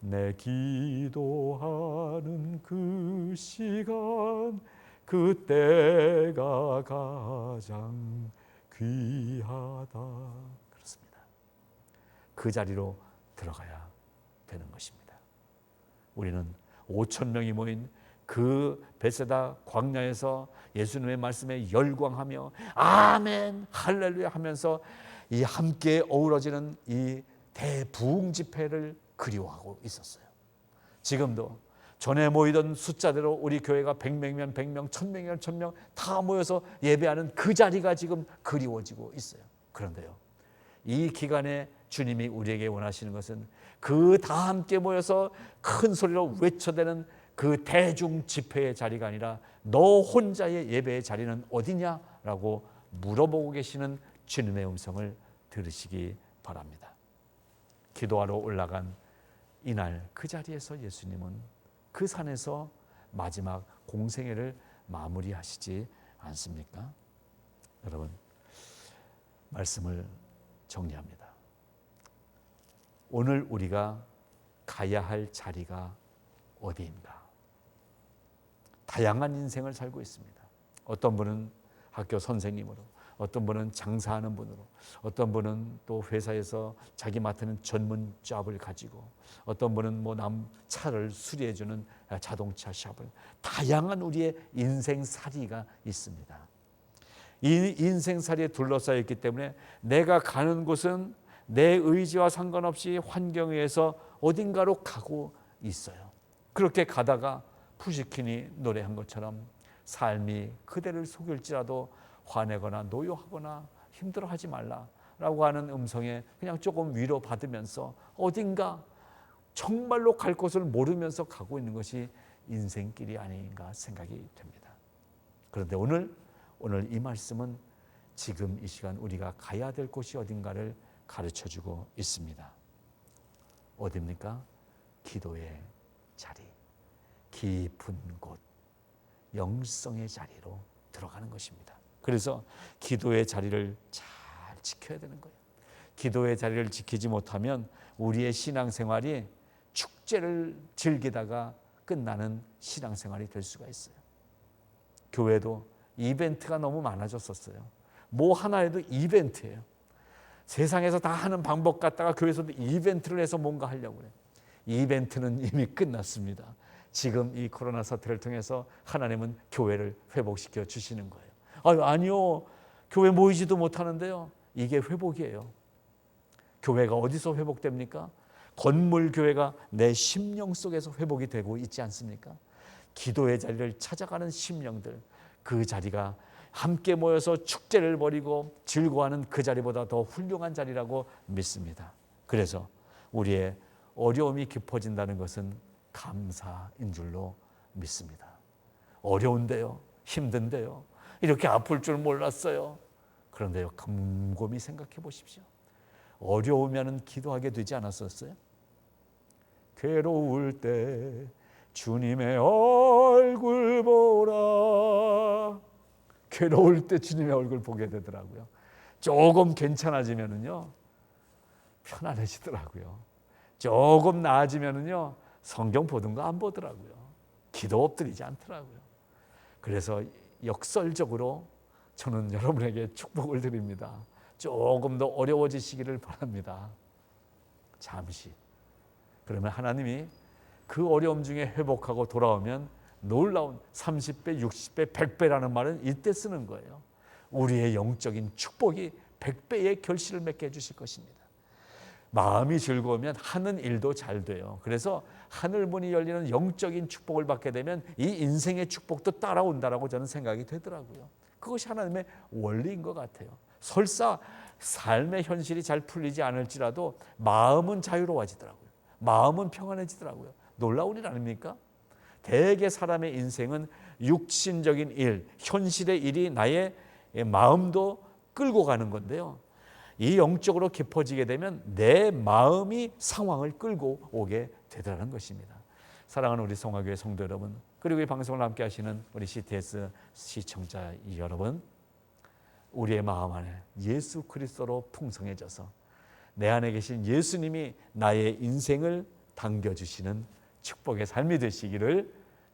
내 기도하는 그 시간, 그때가 가장 귀하다. 그렇습니다. 그 자리로 들어가야 우리는 5천 명이 모인 그 베세다 광야에서 예수님의 말씀에 열광하며 아멘 할렐루야 하면서 이 함께 어우러지는 이 대부흥 집회를 그리워하고 있었어요. 지금도 전에 모이던 숫자대로 우리 교회가 100명이면 100명, 1000명이면 1000명 다 모여서 예배하는 그 자리가 지금 그리워지고 있어요. 그런데요, 이 기간에 주님이 우리에게 원하시는 것은 그 다 함께 모여서 큰 소리로 외쳐대는 그 대중 집회의 자리가 아니라 너 혼자의 예배의 자리는 어디냐라고 물어보고 계시는 주님의 음성을 들으시기 바랍니다. 기도하러 올라간 이날 그 자리에서 예수님은 그 산에서 마지막 공생애를 마무리하시지 않습니까? 여러분, 말씀을 정리합니다. 오늘 우리가 가야 할 자리가 어디인가? 다양한 인생을 살고 있습니다. 어떤 분은 학교 선생님으로, 어떤 분은 장사하는 분으로, 어떤 분은 또 회사에서 자기 맡는 전문 잡을 가지고, 어떤 분은 뭐 남 차를 수리해주는 자동차 샵을, 다양한 우리의 인생살이가 있습니다. 이 인생살이에 둘러싸여 있기 때문에 내가 가는 곳은 내 의지와 상관없이 환경에 의해서 어딘가로 가고 있어요. 그렇게 가다가 푸시킨이 노래한 것처럼 삶이 그대를 속일지라도 화내거나 노여하거나 힘들어하지 말라라고 하는 음성에 그냥 조금 위로받으면서 어딘가 정말로 갈 곳을 모르면서 가고 있는 것이 인생길이 아닌가 생각이 됩니다. 그런데 오늘 이 말씀은 지금 이 시간 우리가 가야 될 곳이 어딘가를 가르쳐주고 있습니다. 어디입니까? 기도의 자리, 깊은 곳, 영성의 자리로 들어가는 것입니다. 그래서 기도의 자리를 잘 지켜야 되는 거예요. 기도의 자리를 지키지 못하면 우리의 신앙생활이 축제를 즐기다가 끝나는 신앙생활이 될 수가 있어요. 교회도 이벤트가 너무 많아졌었어요. 뭐 하나에도 이벤트예요. 세상에서 다 하는 방법 갖다가 교회에서도 이벤트를 해서 뭔가 하려고 그래요. 이벤트는 이미 끝났습니다. 지금 이 코로나 사태를 통해서 하나님은 교회를 회복시켜 주시는 거예요. 아니요, 교회 모이지도 못하는데요. 이게 회복이에요. 교회가 어디서 회복됩니까? 건물 교회가 내 심령 속에서 회복이 되고 있지 않습니까? 기도의 자리를 찾아가는 심령들, 그 자리가 함께 모여서 축제를 벌이고 즐거워하는 그 자리보다 더 훌륭한 자리라고 믿습니다. 그래서 우리의 어려움이 깊어진다는 것은 감사인 줄로 믿습니다. 어려운데요, 힘든데요, 이렇게 아플 줄 몰랐어요. 그런데요, 곰곰이 생각해 보십시오. 어려우면 기도하게 되지 않았었어요? 괴로울 때 주님의 얼굴 보라. 괴로울 때 주님의 얼굴 보게 되더라고요. 조금 괜찮아지면은요, 편안해지더라고요. 조금 나아지면은요, 성경 보던 거 안 보더라고요. 기도 엎드리지 않더라고요. 그래서 역설적으로 저는 여러분에게 축복을 드립니다. 조금 더 어려워지시기를 바랍니다. 잠시. 그러면 하나님이 그 어려움 중에 회복하고 돌아오면 놀라운 30배, 60배, 100배라는 말은 이때 쓰는 거예요. 우리의 영적인 축복이 100배의 결실을 맺게 해주실 것입니다. 마음이 즐거우면 하는 일도 잘 돼요. 그래서 하늘문이 열리는 영적인 축복을 받게 되면 이 인생의 축복도 따라온다라고 저는 생각이 되더라고요. 그것이 하나님의 원리인 것 같아요. 설사 삶의 현실이 잘 풀리지 않을지라도 마음은 자유로워지더라고요. 마음은 평안해지더라고요. 놀라운 일 아닙니까? 대개 사람의 인생은 육신적인 일, 현실의 일이 나의 마음도 끌고 가는 건데요. 이 영적으로 깊어지게 되면 내 마음이 상황을 끌고 오게 되더라는 것입니다. 사랑하는 우리 성화교회 성도 여러분, 그리고 이 방송을 함께 하시는 우리 CTS 시청자 여러분, 우리의 마음 안에 예수 그리스도로 풍성해져서 내 안에 계신 예수님이 나의 인생을 당겨주시는 축복의 삶이 되시기를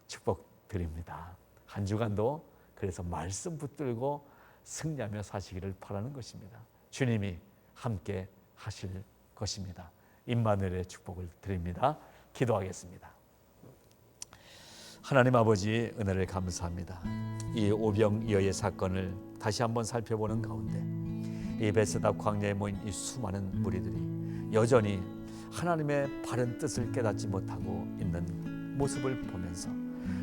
축복드립니다. 한 주간도 그래서 말씀 붙들고 승리하며 사시기를 바라는 것입니다. 주님이 함께 하실 것입니다. 임마누엘의 축복을 드립니다. 기도하겠습니다. 하나님 아버지 은혜를 감사합니다. 이 오병이어의 사건을 다시 한번 살펴보는 가운데 이 베세다 광야에 모인 이 수많은 무리들이 여전히 하나님의 바른 뜻을 깨닫지 못하고 있는 모습을 보면서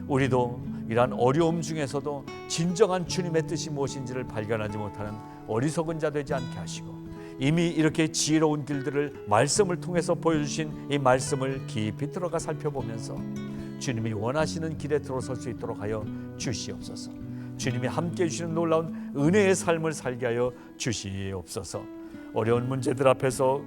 우리도 이러한 어려움 중에서도 진정한 주님의 뜻이 무엇인지를 발견하지 못하는 어리석은 자 되지 않게 하시고 이미 이렇게 지혜로운 길들을 말씀을 통해서 보여주신 이 말씀을 깊이 들어가 살펴보면서 주님이 원하시는 길에 들어설 수 있도록 하여 주시옵소서. 주님이 함께해 주시는 놀라운 은혜의 삶을 살게 하여 주시옵소서. 어려운 문제들 앞에서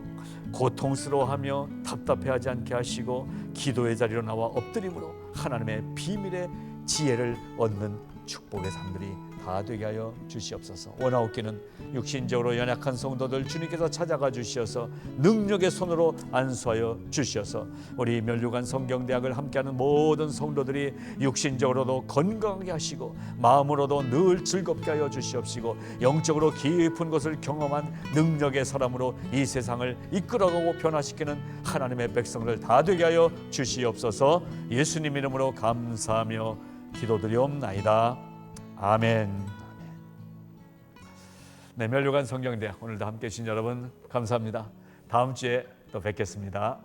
고통스러워하며 답답해하지 않게 하시고 기도의 자리로 나와 엎드림으로 하나님의 비밀의 지혜를 얻는 축복의 삶들이 다 되게 하여 주시옵소서. 원하옵기는 육신적으로 연약한 성도들 주님께서 찾아가 주시어서 능력의 손으로 안수하여 주시어서 우리 멸류관 성경대학을 함께하는 모든 성도들이 육신적으로도 건강하게 하시고 마음으로도 늘 즐겁게 하여 주시옵시고 영적으로 깊은 것을 경험한 능력의 사람으로 이 세상을 이끌어가고 변화시키는 하나님의 백성들 다 되게 하여 주시옵소서. 예수님 이름으로 감사하며 기도드리옵나이다. 아멘. 네, 멸류관 성경대학 오늘도 함께해 주신 여러분 감사합니다. 다음 주에 또 뵙겠습니다.